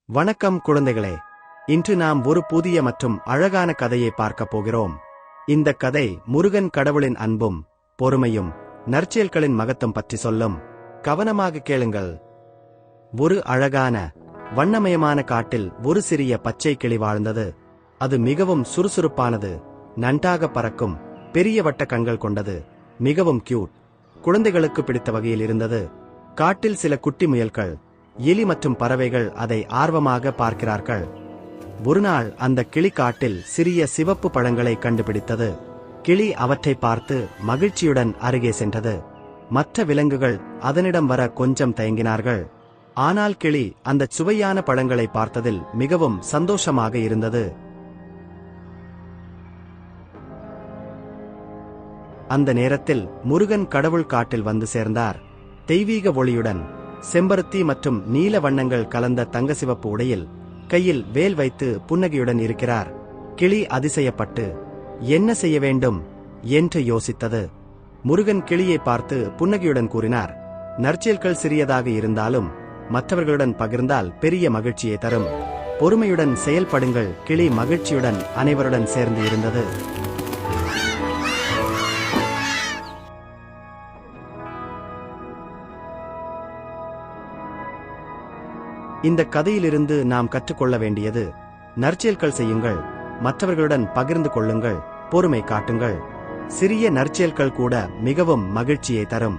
வணக்கம் குழந்தைகளே. இன்று நாம் ஒரு புதிய மற்றும் அழகான கதையை பார்க்கப் போகிறோம். இந்த கதை முருகன் கடவுளின் அன்பும் பொறுமையும் நற்செயல்களின் மகத்துவம் பற்றி சொல்லும். கவனமாக கேளுங்கள். ஒரு அழகான வண்ணமயமான காட்டில் ஒரு சிறிய பச்சை கிளி வாழ்ந்தது. அது மிகவும் சுறுசுறுப்பானது, நன்றாக பறக்கும், பெரிய வட்ட கண்கள் கொண்டது, மிகவும் கியூட், குழந்தைகளுக்கு பிடித்த வகையில் இருந்தது. காட்டில் சில குட்டி முயல்கள், எலி மற்றும் பறவைகள் அதை ஆர்வமாக பார்க்கிறார்கள். ஒருநாள் அந்த கிளி காட்டில் சிறிய சிவப்பு பழங்களை கண்டுபிடித்தது. கிளி அவற்றை பார்த்து மகிழ்ச்சியுடன் அருகே சென்றது. மற்ற விலங்குகள் அதனிடம் வர கொஞ்சம் தயங்கினார்கள். ஆனால் கிளி அந்த சுவையான பழங்களை பார்த்ததில் மிகவும் சந்தோஷமாக இருந்தது. அந்த நேரத்தில் முருகன் கடவுள் காட்டில் வந்து சேர்ந்தார். தெய்வீக ஒளியுடன், செம்பருத்தி மற்றும் நீல வண்ணங்கள் கலந்த தங்கசிவப்பு உடையில், கையில் வேல் வைத்து புன்னகையுடன் இருக்கிறார். கிளி அதிசயப்பட்டு என்ன செய்ய வேண்டும் என்று யோசித்தது. முருகன் கிளியை பார்த்து புன்னகையுடன் கூறினார், நற்செயல்கள் சிறியதாக இருந்தாலும் மற்றவர்களுடன் பகிர்ந்தால் பெரிய மகிழ்ச்சியை தரும். பொறுமையுடன் செயல்படுங்கள். கிளி மகிழ்ச்சியுடன் அனைவருடன் சேர்ந்து இருந்தது. இந்த கதையிலிருந்து நாம் கற்றுக்கொள்ள வேண்டியது: நற்செயல்கள் செய்யுங்கள், மற்றவர்களுடன் பகிர்ந்து கொள்ளுங்கள், பொறுமை காட்டுங்கள். சிறிய நற்செயல்கள் கூட மிகவும் மகிழ்ச்சியை தரும்.